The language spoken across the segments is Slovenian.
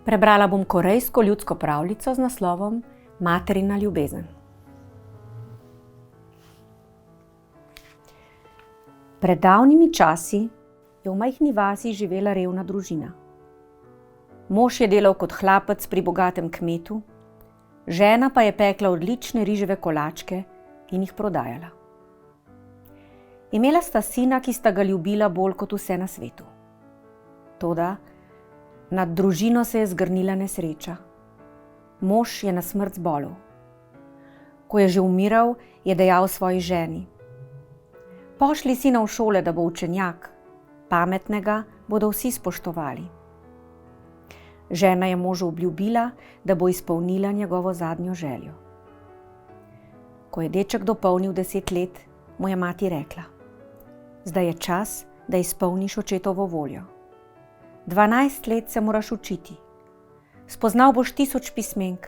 Prebrala bom korejsko ljudsko pravljico z naslovom Materina ljubezen. Pred davnimi časi je v majhni vasi živela revna družina. Mož je delal kot hlapec pri bogatem kmetu, žena pa je pekla odlične riževe kolačke in jih prodajala. Imela sta sina, ki sta ga ljubila bolj kot vse na svetu. Toda nad družino se je zgrnila nesreča. Mož je na smrt zbolel. Ko je že umiral, je dejal svoji ženi: "Pošlji sina v šole, da bo učenjak, pametnega bodo vsi spoštovali." Žena je možu obljubila, da bo izpolnila njegovo zadnjo željo. Ko je deček dopolnil 10 let, mu je mati rekla: "Zdaj je čas, da izpolniš očetovo voljo. 12 let se moraš učiti. Spoznal boš 1000 pismenk,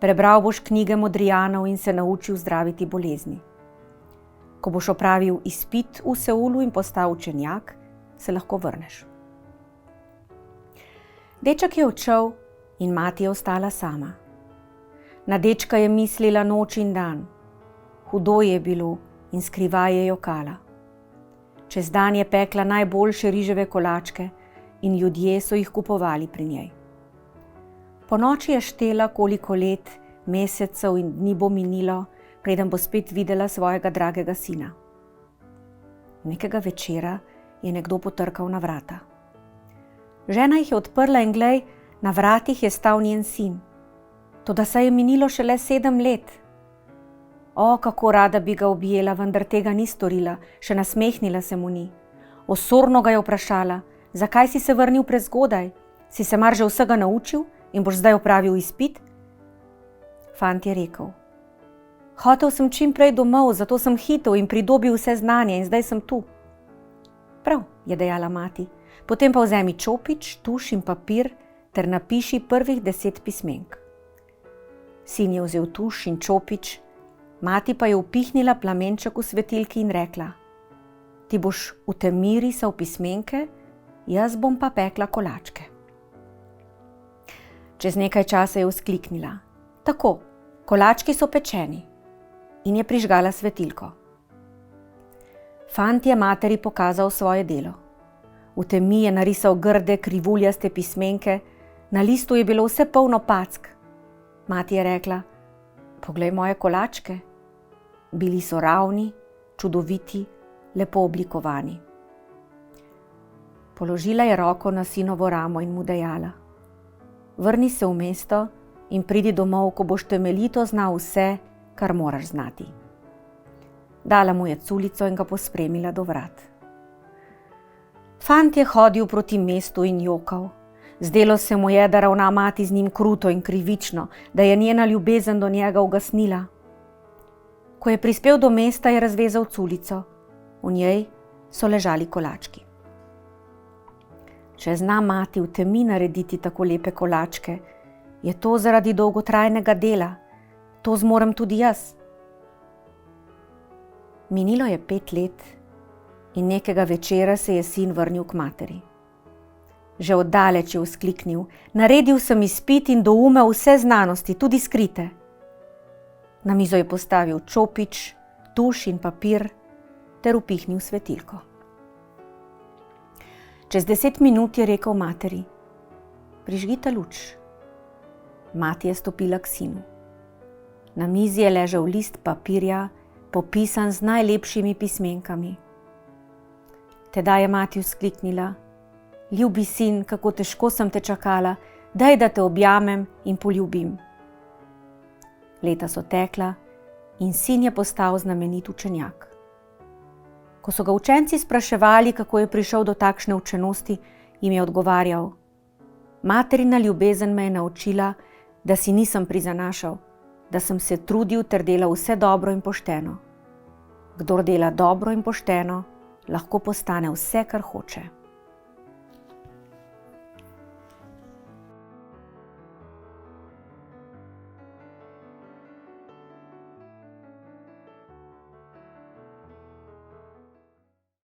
prebral boš knjige Modrijanov in se naučil zdraviti bolezni. Ko boš opravil izpit v Seulu in postal učenjak, se lahko vrneš." Deček je odšel in mati je ostala sama. Na dečka je mislila noč in dan. Hudo je bilo in skrivaj je jokala. Čez dan je pekla najboljše riževe kolačke in ljudje so jih kupovali pri njej. Ponoči je štela, koliko let, mesecev in dni bo minilo, preden bo spet videla svojega dragega sina. Nekega večera je nekdo potrkal na vrata. Žena jih je odprla in glej, na vratih je stal njen sin. Toda saj je minilo šele 7 let. O, kako rada bi ga objela, vendar tega ni storila, še nasmehnila se mu ni. Osorno ga je vprašala: "Zakaj si se vrnil prezgodaj? Si se mar že vsega naučil in boš zdaj opravil izpit?" Fant je rekel: "Hotel sem čim prej domov, zato sem hitel in pridobil vse znanje in zdaj sem tu." "Prav," je dejala mati, "potem pa vzemi čopič, tuš in papir ter napiši prvih 10 pismenk." Sin je vzel tuš in čopič, mati pa je upihnila plamenček v svetilki in rekla: "Ti boš v temi risal pismenke, jaz bom pa pekla kolačke." Čez nekaj časa je vzkliknila: "Tako, kolački so pečeni," in je prižgala svetilko. Fant je materi pokazal svoje delo. V temi je narisal grde, krivuljaste pismenke, na listu je bilo vse polno pack. Mati je rekla: "Poglej moje kolačke." Bili so ravni, čudoviti, lepo oblikovani. Položila je roko na sinovo ramo in mu dejala: "Vrni se v mesto in pridi domov, ko boš temeljito znal vse, kar moraš znati." Dala mu je culico in ga pospremila do vrat. Fant je hodil proti mestu in jokal. Zdelo se mu je, da ravna mati z njim kruto in krivično, da je njena ljubezen do njega ugasnila. Ko je prispel do mesta, je razvezal culico. V njej so ležali kolački. "Če zna mati v temi narediti tako lepe kolačke, je to zaradi dolgotrajnega dela. To zmorem tudi jaz." Minilo je 5 let in nekega večera se je sin vrnil k materi. Že oddaleč je vzkliknil: "Naredil sem izpit in doumel vse znanosti, tudi skrite." Na mizo je postavil čopič, tuš in papir ter upihnil svetilko. Čez 10 minut je rekel materi: "Prižgite luč." Mati je stopila k sinu. Na mizi je ležal list papirja, popisan z najlepšimi pismenkami. Tedaj je mati vzkliknila: "Ljubi sin, kako težko sem te čakala, daj, da te objamem in poljubim." Leta so tekla in sin je postal znamenit učenjak. Ko so ga učenci spraševali, kako je prišel do takšne učenosti, jim je odgovarjal: "Materina ljubezen me je naučila, da si nisem prizanašal, da sem se trudil ter delal vse dobro in pošteno. Kdor dela dobro in pošteno, lahko postane vse, kar hoče."